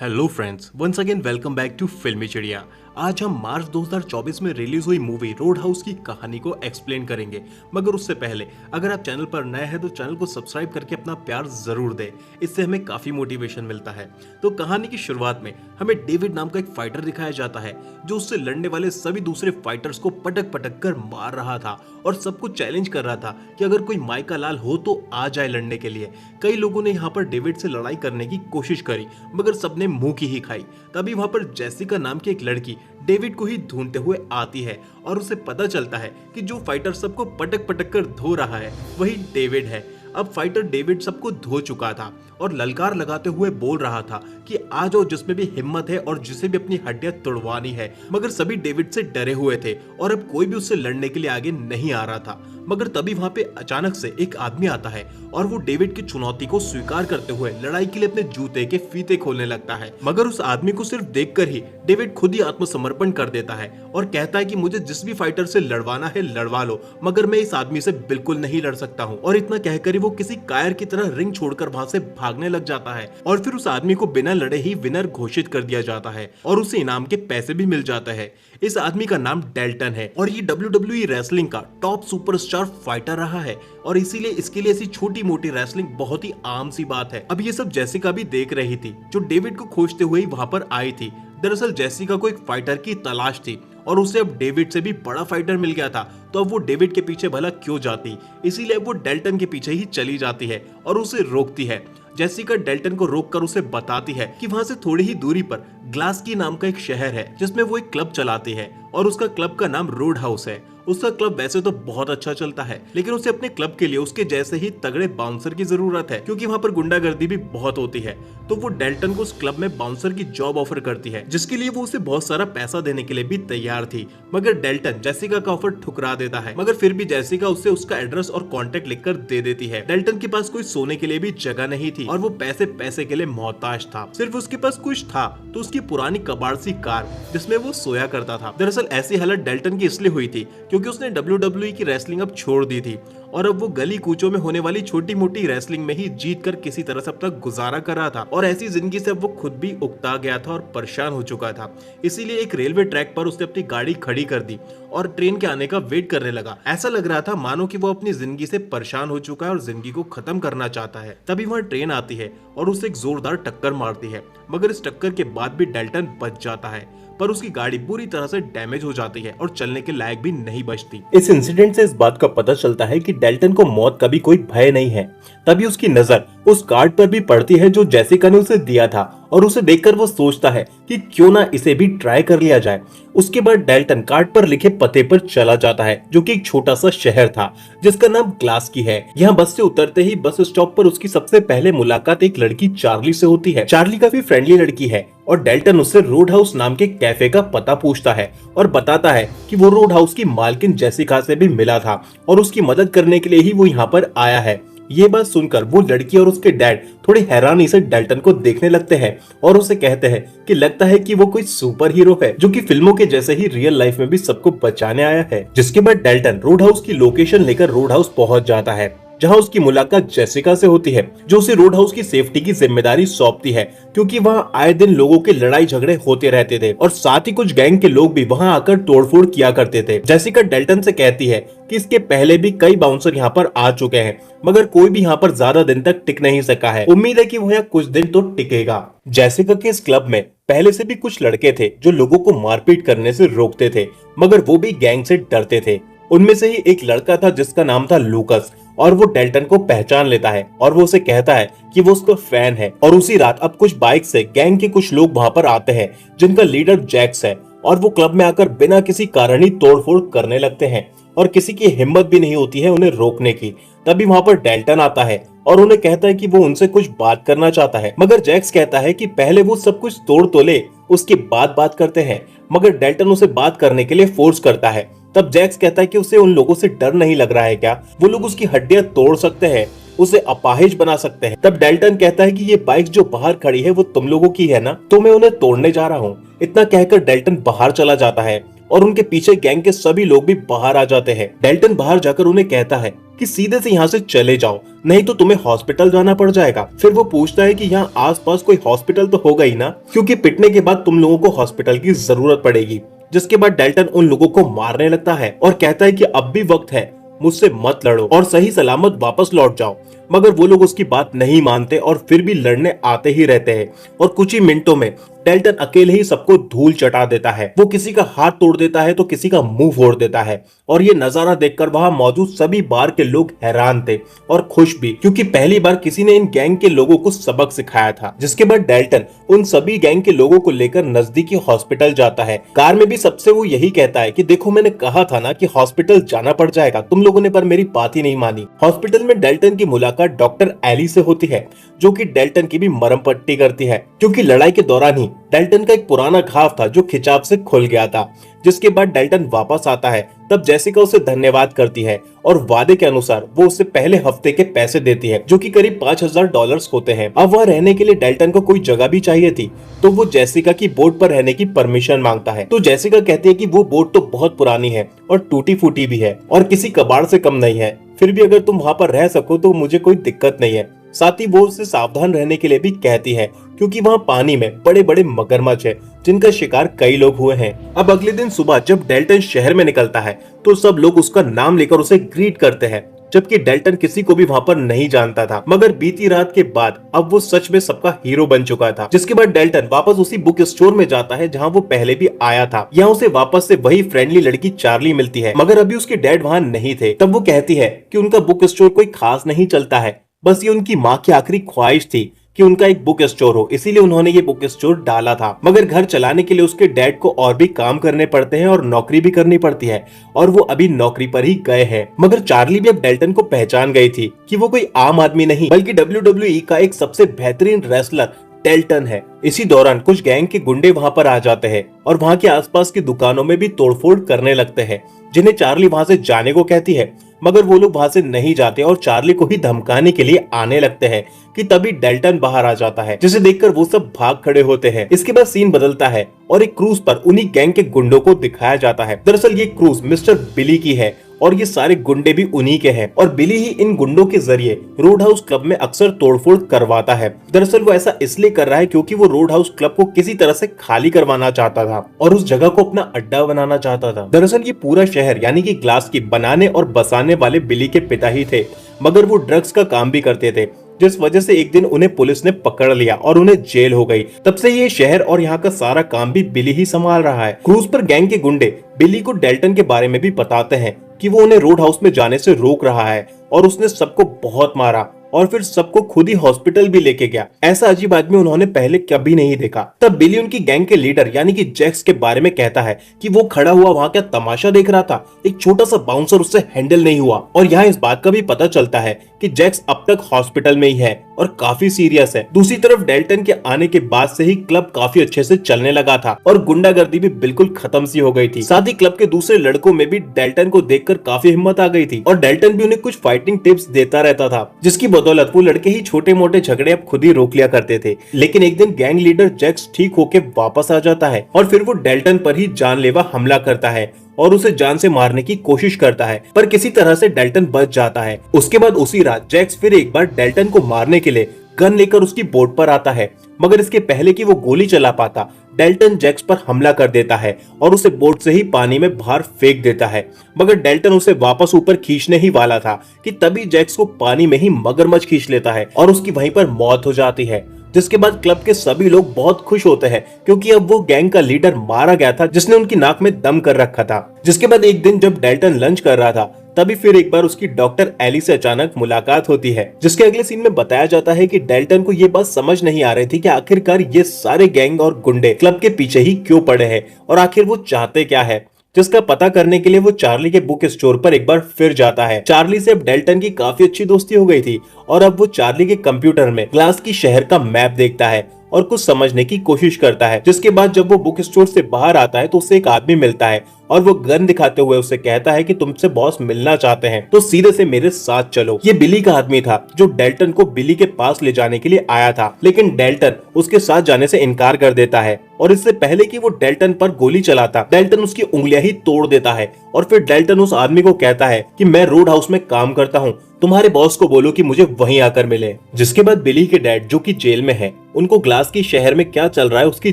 Hello friends, once again welcome back to Filmi Chidiya. आज हम मार्च 2024 में रिलीज हुई मूवी रोड हाउस की कहानी को एक्सप्लेन करेंगे। मगर उससे पहले अगर आप चैनल पर नए हैं तो चैनल को सब्सक्राइब करके अपना प्यार जरूर दें, इससे हमें काफी मोटिवेशन मिलता है। तो कहानी की शुरुआत में हमें डेविड नाम का एक फाइटर दिखाया जाता है जो उससे लड़ने वाले सभी दूसरे फाइटर्स को पटक पटक कर मार रहा था और सबको चैलेंज कर रहा था कि अगर कोई माइका लाल हो तो आ जाए लड़ने के लिए। कई लोगों ने यहाँ पर डेविड से लड़ाई करने की कोशिश करी मगर सबने मुंह की ही खाई। तभी वहां पर जेसिका नाम की एक लड़की डेविड को ही ढूंढते हुए आती है और उसे पता चलता है कि जो फाइटर सबको पटक पटक कर धो रहा है वही डेविड है। अब फाइटर डेविड सबको धो चुका था और ललकार लगाते हुए बोल रहा था कि आ जाओ जिसमें भी हिम्मत है और जिसे भी अपनी हड्डियां तोड़वानी है। मगर सभी डेविड से डरे हुए थे और अब कोई भी उससे लड़ने के लिए आगे नहीं आ रहा था। मगर तभी वहां पे अचानक से एक आदमी आता है और वो डेविड की चुनौती को स्वीकार करते हुए लड़ाई के लिए अपने जूते के फीते खोलने लगता है। मगर उस आदमी को सिर्फ देखकर ही डेविड खुद ही आत्मसमर्पण कर देता है और कहता है कि मुझे जिस भी फाइटर से लड़वाना है लड़वा लो, मगर मैं इस आदमी से बिल्कुल नहीं लड़ सकता हूँ। और इतना कहकर वो किसी कायर की तरह रिंग छोड़कर वहां से भागने लग जाता है और फिर उस आदमी को बिना लड़े ही विनर घोषित कर दिया जाता है और उसे इनाम के पैसे भी मिल जाते हैं। इस आदमी का नाम डेल्टन है और ये WWE रेसलिंग का टॉप सुपरस्टार फाइटर रहा है और इसीलिए इसके लिए ऐसी छोटी मोटी रेसलिंग बहुत ही आम सी बात है। अब ये सब जेसिका भी देख रही थी जो डेविड को खोजते हुए वहां पर आई थी। दरअसल जेसिका को एक फाइटर की तलाश थी और उसे अब डेविड से भी बड़ा फाइटर मिल गया था, तो अब वो डेविड के पीछे भला क्यों जाती। इसीलिए वो डेल्टन के पीछे ही चली जाती है और उसे रोकती है। जेसिका डेल्टन को रोककर उसे बताती है कि वहां से थोड़ी ही दूरी पर ग्लास्की नाम का एक शहर है जिसमें वो एक क्लब चलाती है और उसका क्लब का नाम रोड हाउस है। उसका क्लब वैसे तो बहुत अच्छा चलता है लेकिन उसे अपने क्लब के लिए उसके जैसे ही तगड़े बाउंसर की जरूरत है क्योंकि वहां पर गुंडागर्दी भी बहुत होती है। तो वो डेल्टन को उस क्लब में बाउंसर की जॉब ऑफर करती है जिसके लिए वो उसे बहुत सारा पैसा देने के लिए भी तैयार थी। मगर डेल्टन जेसिका का ऑफर ठुकरा देता है, मगर फिर भी जेसिका उससे उसका एड्रेस और कॉन्टेक्ट लिखकर दे देती है। डेल्टन के पास कोई सोने के लिए भी जगह नहीं थी और वो पैसे के लिए मोहताज था। सिर्फ उसके पास कुछ था तो उसकी पुरानी कबाड़ सी कार जिसमें वो सोया करता था। दरअसल ऐसी हालत डेल्टन की इसलिए हुई थी क्योंकि उसने WWE की रेसलिंग अब छोड़ दी थी और अब वो गली कूचों में होने वाली छोटी मोटी रेसलिंग में ही जीत कर किसी तरह से अब तक गुजारा कर रहा था और ऐसी जिंदगी से अब वो खुद भी उकता गया था और परेशान हो चुका था। इसीलिए एक रेलवे ट्रैक पर उसने अपनी गाड़ी खड़ी कर दी और ट्रेन के आने का वेट करने लगा। ऐसा लग रहा था मानो कि वो अपनी जिंदगी से परेशान हो चुका है और जिंदगी को खत्म करना चाहता है। तभी वहां ट्रेन आती है और उसे एक जोरदार टक्कर मारती है, मगर इस टक्कर के बाद भी डेल्टन बच जाता है पर उसकी गाड़ी पूरी तरह से डैमेज हो जाती है और चलने के लायक भी नहीं बचती। इस इंसिडेंट से इस बात का पता चलता है कि डेल्टन को मौत का भी कोई भय नहीं है। तभी उसकी नजर उस कार्ड पर भी पड़ती है जो जेसिका ने उसे दिया था और उसे देखकर वो सोचता है कि क्यों ना इसे भी ट्राई कर लिया जाए। उसके बाद डेल्टन कार्ड पर लिखे पते पर चला जाता है जो कि एक छोटा सा शहर था जिसका नाम ग्लास्की है। यहाँ बस से उतरते ही बस स्टॉप पर उसकी सबसे पहले मुलाकात एक लड़की चार्ली से होती है। चार्ली काफी फ्रेंडली लड़की है और डेल्टन उससे रोड हाउस नाम के कैफे का पता पूछता है और बताता है कि वो रोड हाउस की मालकिन जेसिका से भी मिला था और उसकी मदद करने के लिए ही वो यहाँ पर आया है। ये बात सुनकर वो लड़की और उसके डैड थोड़ी हैरानी से डेल्टन को देखने लगते हैं और उसे कहते हैं कि लगता है कि वो कोई सुपर हीरो है जो कि फिल्मों के जैसे ही रियल लाइफ में भी सबको बचाने आया है। जिसके बाद डेल्टन रोड हाउस की लोकेशन लेकर रोड हाउस पहुंच जाता है जहां उसकी मुलाकात जेसिका से होती है जो उसे रोड हाउस की सेफ्टी की जिम्मेदारी सौंपती है क्योंकि वहां आए दिन लोगों के लड़ाई झगड़े होते रहते थे और साथ ही कुछ गैंग के लोग भी वहां आकर तोड़फोड़ किया करते थे। जेसिका डेल्टन से कहती है कि इसके पहले भी कई बाउंसर यहाँ पर आ चुके हैं मगर कोई भी यहाँ पर ज्यादा दिन तक टिक नहीं सका है। उम्मीद है कि वो यहाँ कुछ दिन तो टिकेगा। जेसिका के इस क्लब में पहले से भी कुछ लड़के थे जो लोगों को मारपीट करने से रोकते थे मगर वो भी गैंग से डरते थे। उनमें से ही एक लड़का था जिसका नाम था लूकस और वो डेल्टन को पहचान लेता है और वो उसे कहता है कि वो उसका फैन है। और उसी रात अब कुछ बाइक से गैंग के कुछ लोग वहां पर आते हैं जिनका लीडर जैक्स है और वो क्लब में आकर बिना किसी कारण ही तोड़फोड़ करने लगते हैं और किसी की हिम्मत भी नहीं होती है उन्हें रोकने की। तभी वहां पर डेल्टन आता है और उन्हें कहता है कि वो उनसे कुछ बात करना चाहता है, मगर जैक्स कहता है कि पहले वो सब कुछ तोड़ तो ले उसके बाद बात करते हैं। मगर डेल्टन उसे बात करने के लिए फोर्स करता है। तब जैक्स कहता है कि उसे उन लोगों से डर नहीं लग रहा है क्या, वो लोग उसकी हड्डियां तोड़ सकते हैं, उसे अपाहिज बना सकते हैं। तब डेल्टन कहता है कि ये बाइक जो बाहर खड़ी है वो तुम लोगों की है ना, तो मैं उन्हें तोड़ने जा रहा हूँ। इतना कहकर डेल्टन बाहर चला जाता है और उनके पीछे गैंग के सभी लोग भी बाहर आ जाते हैं। डेल्टन बाहर जाकर उन्हें कहता है कि सीधे से यहाँ से चले जाओ, नहीं तो तुम्हें हॉस्पिटल जाना पड़ जाएगा। फिर वो पूछता है कि यहाँ आसपास कोई हॉस्पिटल तो होगा ही ना, क्योंकि पिटने के बाद तुम लोगों को हॉस्पिटल की जरूरत पड़ेगी। जिसके बाद डेल्टन उन लोगों को मारने लगता है और कहता है कि अब भी वक्त है, मुझसे मत लड़ो और सही सलामत वापस लौट जाओ। मगर वो लोग उसकी बात नहीं मानते और फिर भी लड़ने आते ही रहते हैं और कुछ ही मिनटों में डेल्टन अकेले ही सबको धूल चटा देता है। वो किसी का हाथ तोड़ देता है तो किसी का मुंह फोड़ देता है और ये नजारा देखकर वहां मौजूद सभी बार के लोग हैरान थे और खुश भी, क्योंकि पहली बार किसी ने इन गैंग के लोगों को सबक सिखाया था। जिसके बाद डेल्टन उन सभी गैंग के लोगों को लेकर नजदीकी हॉस्पिटल जाता है। कार में भी सबसे वो यही कहता है कि देखो मैंने कहा था ना कि हॉस्पिटल जाना पड़ जाएगा, तुम लोगों ने पर मेरी बात ही नहीं मानी। हॉस्पिटल में डेल्टन की मुलाकात डॉक्टर एली से होती है, जो कि डेल्टन की भी मरहम पट्टी करती है, क्योंकि लड़ाई के दौरान ही डेल्टन का एक पुराना घाव था जो खिंचाव से खुल गया था। जिसके बाद डेल्टन वापस आता है, तब जेसिका उसे धन्यवाद करती है और वादे के अनुसार वो उसे पहले हफ्ते के पैसे देती है, जो कि करीब $5000 होते हैं। अब वह रहने के लिए डेल्टन को कोई जगह भी चाहिए थी, तो वो जेसिका की बोट पर रहने की परमिशन मांगता है। तो जेसिका कहती है कि वो बोट तो बहुत पुरानी है और टूटी फूटी भी है और किसी कबाड़ से कम नहीं है, फिर भी अगर तुम वहाँ पर रह सको तो मुझे कोई दिक्कत नहीं है। साथ ही वो उससे सावधान रहने के लिए भी कहती है, क्योंकि वहाँ पानी में बड़े बड़े मगरमच्छ है जिनका शिकार कई लोग हुए हैं। अब अगले दिन सुबह जब डेल्टन शहर में निकलता है तो सब लोग उसका नाम लेकर उसे ग्रीट करते हैं, जबकि डेल्टन किसी को भी वहाँ पर नहीं जानता था। मगर बीती रात के बाद अब वो सच में सबका हीरो बन चुका था। जिसके बाद डेल्टन वापस उसी बुक स्टोर में जाता है जहाँ वो पहले भी आया था। यहाँ उसे वापस से वही फ्रेंडली लड़की चार्ली मिलती है, मगर अभी उसके डैड वहाँ नहीं थे। तब वो कहती है कि उनका बुक स्टोर कोई खास नहीं चलता है, बस ये उनकी माँ की आखिरी ख्वाहिश थी कि उनका एक बुक स्टोर हो, इसीलिए उन्होंने ये बुक स्टोर डाला था। मगर घर चलाने के लिए उसके डैड को और भी काम करने पड़ते हैं और नौकरी भी करनी पड़ती है, और वो अभी नौकरी पर ही गए हैं। मगर चार्ली भी अब डेल्टन को पहचान गई थी कि वो कोई आम आदमी नहीं बल्कि WWE का एक सबसे बेहतरीन रेसलर डेल्टन है। इसी दौरान कुछ गैंग के गुंडे वहां पर आ जाते हैं और वहां के आसपास की दुकानों में भी तोड़फोड़ करने लगते हैं, जिन्हें चार्ली वहां से जाने को कहती है। मगर वो लोग वहां से नहीं जाते और चार्ली को ही धमकाने के लिए आने लगते हैं कि तभी डेल्टन बाहर आ जाता है, जिसे देखकर वो सब भाग खड़े होते हैं। इसके बाद सीन बदलता है और एक क्रूज पर उन्हीं गैंग के गुंडों को दिखाया जाता है। दरअसल ये क्रूज मिस्टर बिली की है और ये सारे गुंडे भी उन्हीं के हैं और बिली ही इन गुंडों के जरिए रोड हाउस क्लब में अक्सर तोड़फोड़ करवाता है। दरअसल वो ऐसा इसलिए कर रहा है क्योंकि वो रोड हाउस क्लब को किसी तरह से खाली करवाना चाहता था और उस जगह को अपना अड्डा बनाना चाहता था। दरअसल ये पूरा शहर यानी कि ग्लास की बनाने और बसाने वाले बिली के पिता ही थे, मगर वो ड्रग्स का काम भी करते थे, जिस वजह से एक दिन उन्हें पुलिस ने पकड़ लिया और उन्हें जेल हो गई। तब से ये शहर और यहाँ का सारा काम भी बिली ही संभाल रहा है। क्रूज पर गैंग के गुंडे बिली को डेल्टन के बारे में भी बताते हैं कि वो उन्हें रोड हाउस में जाने से रोक रहा है और उसने सबको बहुत मारा और फिर सबको खुद ही हॉस्पिटल भी लेके गया। ऐसा अजीब आदमी उन्होंने पहले कभी नहीं देखा। तब बिली उनकी गैंग के लीडर यानी कि जैक्स के बारे में कहता है कि वो खड़ा हुआ वहाँ क्या तमाशा देख रहा था, एक छोटा सा बाउंसर उससे हैंडल नहीं हुआ। और यहाँ इस बात का भी पता चलता है कि जैक्स अब तक हॉस्पिटल में ही है और काफी सीरियस है। दूसरी तरफ डेल्टन के आने के बाद से ही क्लब काफी अच्छे से चलने लगा था और गुंडागर्दी भी बिल्कुल खत्म सी हो गई थी। साथ ही क्लब के दूसरे लड़कों में भी डेल्टन को देखकर काफी हिम्मत आ गई थी और डेल्टन भी उन्हें कुछ फाइटिंग टिप्स देता रहता था, जिसकी बदौलत वो लड़के ही छोटे मोटे झगड़े अब खुद ही रोक लिया करते थे। लेकिन एक दिन गैंग लीडर जैक्स ठीक होके वापस आ जाता है और फिर वो डेल्टन पर ही जानलेवा हमला करता है और उसे जान से मारने की कोशिश करता है, पर किसी तरह से डेल्टन बच जाता है। उसके बाद उसी रात जैक्स फिर एक बार डेल्टन को मारने के लिए गन लेकर उसकी बोट पर आता है, मगर इसके पहले कि वो गोली चला पाता डेल्टन जैक्स पर हमला कर देता है और उसे बोट से ही पानी में बाहर फेंक देता है। मगर डेल्टन उसे वापस ऊपर खींचने ही वाला था कि तभी जैक्स को पानी में ही मगरमच्छ खींच लेता है और उसकी वहीं पर मौत हो जाती है। जिसके बाद क्लब के सभी लोग बहुत खुश होते हैं क्योंकि अब वो गैंग का लीडर मारा गया था जिसने उनकी नाक में दम कर रखा था। जिसके बाद एक दिन जब डेल्टन लंच कर रहा था तभी फिर एक बार उसकी डॉक्टर एली से अचानक मुलाकात होती है, जिसके अगले सीन में बताया जाता है कि डेल्टन को ये बात समझ नहीं आ रही थी कि आखिरकार ये सारे गैंग और गुंडे क्लब के पीछे ही क्यों पड़े हैं और आखिर वो चाहते क्या है, जिसका पता करने के लिए वो चार्ली के बुक स्टोर पर एक बार फिर जाता है। चार्ली से अब डेल्टन की काफी अच्छी दोस्ती हो गई थी और अब वो चार्ली के कंप्यूटर में ग्लास की शहर का मैप देखता है और कुछ समझने की कोशिश करता है। जिसके बाद जब वो बुक स्टोर से बाहर आता है तो उसे एक आदमी मिलता है और वो गन दिखाते हुए उसे कहता है कि तुमसे बॉस मिलना चाहते हैं तो सीधे से मेरे साथ चलो। ये बिली का आदमी था जो डेल्टन को बिली के पास ले जाने के लिए आया था, लेकिन डेल्टन उसके साथ जाने से इनकार कर देता है और इससे पहले कि वो डेल्टन पर गोली चलाता, डेल्टन उसकी उंगलियां ही तोड़ देता है। और फिर डेल्टन उस आदमी को कहता है कि मैं रोड हाउस में काम करता हूँ, तुम्हारे बॉस को बोलो कि मुझे वहीं आकर मिले। जिसके बाद बिली के डैड जो कि जेल में है, उनको ग्लास की शहर में क्या चल रहा है उसकी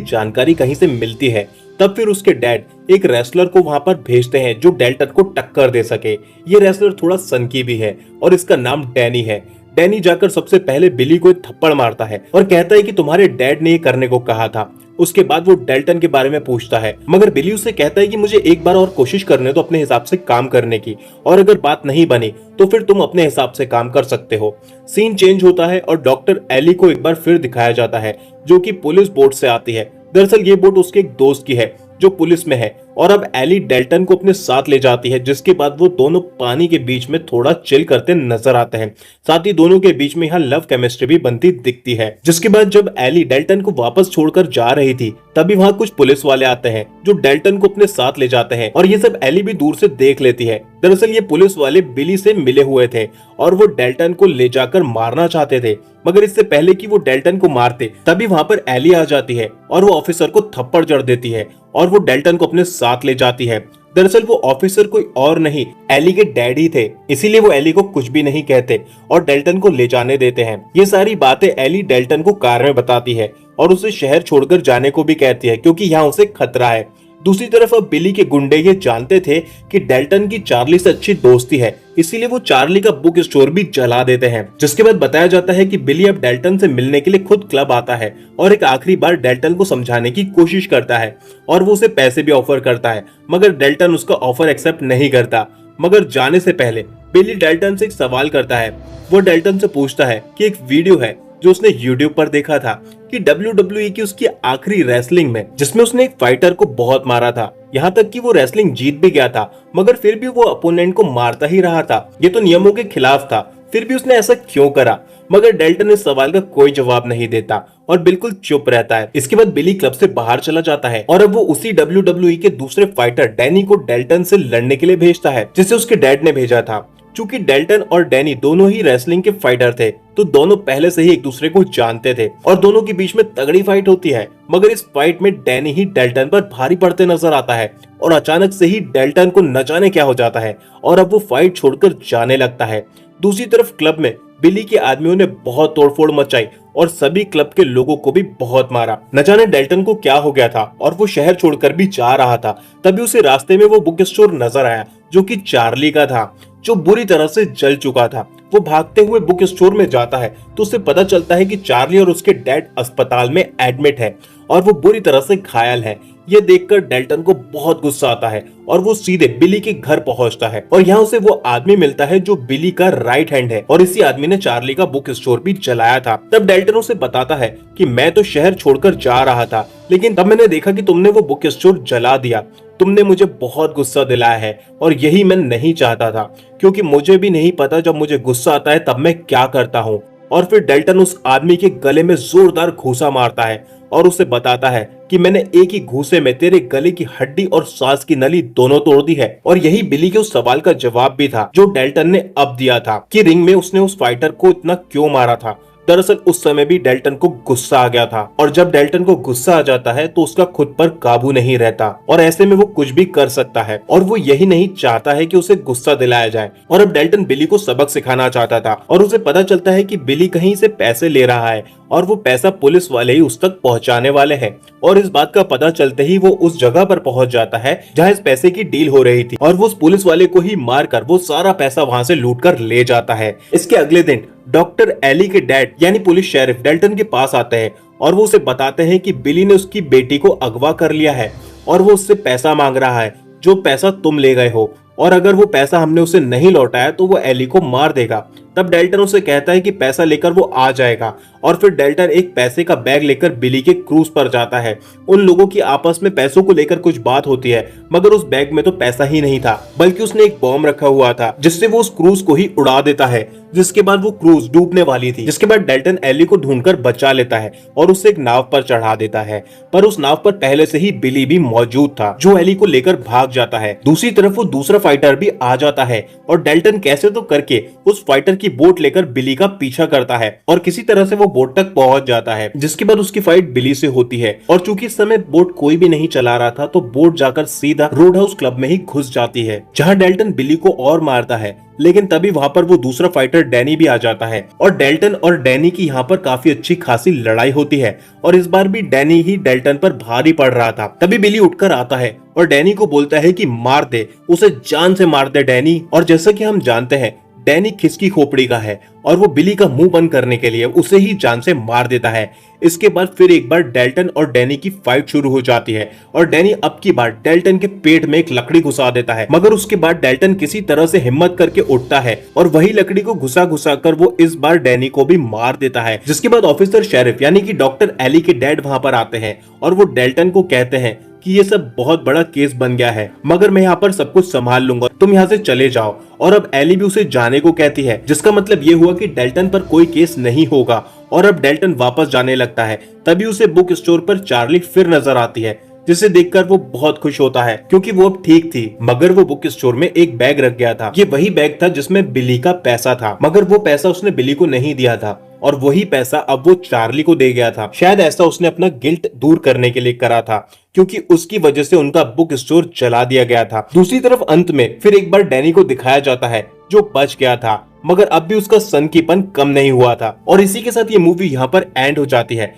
जानकारी कहीं से मिलती है। तब फिर उसके डैड एक रेसलर को वहां पर भेजते हैं जो डेल्टन को टक्कर दे सके। ये रेसलर थोड़ा सनकी भी है और इसका नाम डैनी है। डैनी जाकर सबसे पहले बिली को एक थप्पड़ मारता है और कहता है कि तुम्हारे डैड ने ये करने को कहा था। उसके बाद वो डेल्टन के बारे में पूछता है, मगर बिली उससे कहता है कि मुझे एक बार और कोशिश करने दो अपने हिसाब से काम करने की, और अगर बात नहीं बनी तो फिर तुम अपने हिसाब से काम कर सकते हो। सीन चेंज होता है और डॉक्टर एली को एक बार फिर दिखाया जाता है जो कि पुलिस बोट से आती है। दरअसल ये बोट उसके एक दोस्त की है जो पुलिस में है और अब एली डेल्टन को अपने साथ ले जाती है। जिसके बाद वो दोनों पानी के बीच में थोड़ा चिल करते नजर आते हैं। साथ ही दोनों के बीच में यहाँ लव केमिस्ट्री भी बनती दिखती है। जिसके बाद जब एली डेल्टन को वापस छोड़कर जा रही थी तभी वहाँ कुछ पुलिस वाले आते हैं जो डेल्टन को अपने साथ ले जाते हैं और ये सब एली भी दूर से देख लेती है। दरअसल ये पुलिस वाले बिली से मिले हुए थे और वो डेल्टन को ले जाकर मारना चाहते थे, मगर इससे पहले कि वो डेल्टन को मारते तभी वहाँ पर एली आ जाती है और वो ऑफिसर को थप्पड़ जड़ देती है और वो डेल्टन को अपने साथ ले जाती है। दरअसल वो ऑफिसर कोई और नहीं एली के डैडी थे, इसीलिए वो एली को कुछ भी नहीं कहते और डेल्टन को ले जाने देते हैं। ये सारी बातें एली डेल्टन को कार में बताती है और उसे शहर छोड़कर जाने को भी कहती है क्योंकि यहाँ उसे खतरा है। दूसरी तरफ अब बिली के गुंडे ये जानते थे कि डेल्टन की चार्ली से अच्छी दोस्ती है, इसीलिए वो चार्ली का बुक स्टोर भी जला देते हैं। जिसके बाद बताया जाता है कि बिली अब डेल्टन से मिलने के लिए खुद क्लब आता है और एक आखिरी बार डेल्टन को समझाने की कोशिश करता है और वो उसे पैसे भी ऑफर करता है, मगर डेल्टन उसका ऑफर एक्सेप्ट नहीं करता। मगर जाने से पहले बिली डेल्टन से एक सवाल करता है। वो डेल्टन से पूछता है कि एक वीडियो है जो उसने YouTube पर देखा था कि WWE की उसकी आखिरी रेसलिंग में जिसमें उसने एक फाइटर को बहुत मारा था, यहाँ तक कि वो रेसलिंग जीत भी गया था, मगर फिर भी वो अपोनेंट को मारता ही रहा था। ये तो नियमों के खिलाफ था, फिर भी उसने ऐसा क्यों करा? मगर डेल्टन इस सवाल का कोई जवाब नहीं देता और बिल्कुल चुप रहता है। इसके बाद बिली क्लब से बाहर चला जाता है और अब वो उसी WWE के दूसरे फाइटर डैनी को डेल्टन से लड़ने के लिए भेजता है जिसे उसके डैड ने भेजा था। चूंकि डेल्टन और डैनी दोनों ही रेसलिंग के फाइटर थे तो दोनों पहले से ही एक दूसरे को जानते थे और दोनों के बीच में तगड़ी फाइट होती है। मगर इस फाइट में डैनी ही डेल्टन पर भारी पड़ते नजर आता है और अचानक से ही डेल्टन को न जाने क्या हो जाता है और अब वो फाइट छोड़कर जाने लगता है। दूसरी तरफ क्लब में बिली के आदमियों ने बहुत तोड़फोड़ मचाई और सभी क्लब के लोगों को भी बहुत मारा। न जाने डेल्टन को क्या हो गया था और वो शहर छोड़कर भी जा रहा था। तभी उसे रास्ते में वो बुक स्टोर नजर आया जो कि चार्ली का था, जो बुरी तरह से जल चुका था। वो भागते हुए बुक स्टोर में जाता है तो उसे पता चलता है कि चार्ली और उसके डैड अस्पताल में एडमिट है और वो बुरी तरह से घायल है। ये देखकर डेल्टन को बहुत गुस्सा आता है और वो सीधे बिली के घर पहुंचता है और यहाँ उसे वो आदमी मिलता है जो बिली का राइट हैंड है और इसी आदमी ने चार्ली का बुक स्टोर भी जलाया था। तब डेल्टन उसे बताता है कि मैं तो शहर छोड़कर जा रहा था, लेकिन तब मैंने देखा कि तुमने वो बुक स्टोर जला दिया। तुमने मुझे बहुत गुस्सा दिलाया है और यही मैं नहीं चाहता था, क्योंकि मुझे भी नहीं पता जब मुझे गुस्सा आता है तब मैं क्या करता हूँ। और फिर डेल्टन उस आदमी के गले में जोरदार घूंसा मारता है और उसे बताता है कि मैंने एक ही घूंसे में तेरे गले की हड्डी और सांस की नली दोनों तोड़ दी है। और यही बिली के उस सवाल का जवाब भी था जो डेल्टन ने अब दिया था कि रिंग में उसने उस फाइटर को इतना क्यों मारा था। दरअसल उस समय भी डेल्टन को गुस्सा आ गया था और जब डेल्टन को गुस्सा आ जाता है तो उसका खुद पर काबू नहीं रहता और ऐसे में वो कुछ भी कर सकता है और वो यही नहीं चाहता है कि उसे गुस्सा दिलाया जाए। और अब डेल्टन बिली को सबक सिखाना चाहता था और उसे पता चलता है कि बिली कहीं से पैसे ले रहा है और वो पैसा पुलिस वाले ही उस तक पहुंचाने वाले हैं। और इस बात का पता चलते ही वो उस जगह पर पहुंच जाता है जहां इस पैसे की डील हो रही थी और वो उस पुलिस वाले को ही मारकर वो सारा पैसा वहां से लूट कर ले जाता है। इसके अगले दिन डॉक्टर एली के डैड यानी पुलिस शेरिफ डेल्टन के पास आते हैं और वो उसे बताते हैं कि बिली ने उसकी बेटी को अगवा कर लिया है और वो उससे पैसा मांग रहा है, जो पैसा तुम ले गए हो, और अगर वो पैसा हमने उसे नहीं लौटाया तो वो एली को मार देगा। तब डेल्टन उसे कहता है कि पैसा लेकर वो आ जाएगा और फिर डेल्टन एक पैसे का बैग लेकर बिली के क्रूज पर जाता है। उन लोगों की आपस में पैसों को लेकर कुछ बात होती है, मगर उस बैग में तो पैसा ही नहीं था, बल्कि उसने एक बॉम्ब रखा हुआ था जिससे वो उस क्रूज को ही उड़ा देता है, जिसके बाद वो क्रूज डूबने वाली थी। जिसके बाद डेल्टन एली को ढूंढकर बचा लेता है और उसे एक नाव पर चढ़ा देता है, पर उस नाव पर पहले से ही बिली भी मौजूद था जो एली को लेकर भाग जाता है। दूसरी तरफ वो दूसरा फाइटर भी आ जाता है और डेल्टन कैसे तो करके उस फाइटर की बोट लेकर बिली का पीछा करता है और किसी तरह से वो बोट तक पहुंच जाता है, जिसके बाद उसकी फाइट बिली से होती है। और चूंकि इस समय बोट कोई भी नहीं चला रहा था तो बोट जाकर सीधा रोड हाउस क्लब में ही घुस जाती है, जहां डेल्टन बिली को और मारता है। लेकिन तभी वहां पर वो दूसरा फाइटर डैनी भी आ जाता है और डेल्टन और डैनी की यहाँ पर काफी अच्छी खासी लड़ाई होती है और इस बार भी डैनी ही डेल्टन पर भारी पड़ रहा था। तभी बिली उठकर आता है और डैनी को बोलता है कि मार दे, उसे जान से मार दे डैनी। और जैसा कि हम जानते हैं डैनी खिसकी खोपड़ी का है और वो बिली का मुंह बंद करने के लिए उसे ही जान से मार देता है। इसके बाद फिर एक बार डेल्टन और डैनी की फाइट शुरू हो जाती है और डैनी अब की बार डेल्टन के पेट में एक लकड़ी घुसा देता है, मगर उसके बाद डेल्टन किसी तरह से हिम्मत करके उठता है और वही लकड़ी को घुसा घुसा कर वो इस बार डैनी को भी मार देता है। जिसके बाद ऑफिसर शेरिफ यानी कि डॉक्टर एली के डैड वहां पर आते हैं और वो डेल्टन को कहते हैं कि ये सब बहुत बड़ा केस बन गया है, मगर मैं यहाँ पर सब कुछ संभाल लूंगा, तुम यहाँ से चले जाओ। और अब एली भी उसे जाने को कहती है, जिसका मतलब ये हुआ कि डेल्टन पर कोई केस नहीं होगा और अब डेल्टन वापस जाने लगता है। तभी उसे बुक स्टोर पर चार्ली फिर नजर आती है, जिसे देखकर वो बहुत खुश होता है क्योंकि वो अब ठीक थी। मगर वो बुक स्टोर में एक बैग रख गया था। ये वही बैग था जिसमें बिली का पैसा था, मगर वो पैसा उसने बिली को नहीं दिया था और वही पैसा अब वो चार्ली को दे गया था। शायद ऐसा उसने अपना गिल्ट दूर करने के लिए करा था, क्योंकि उसकी वजह से उनका बुक स्टोर जला दिया गया था। दूसरी तरफ अंत में फिर एक बार डैनी को दिखाया जाता है जो बच गया था, मगर अब भी उसका सनकीपन कम नहीं हुआ था। और इसी के साथ ये मूवी यहाँ पर एंड हो जाती है।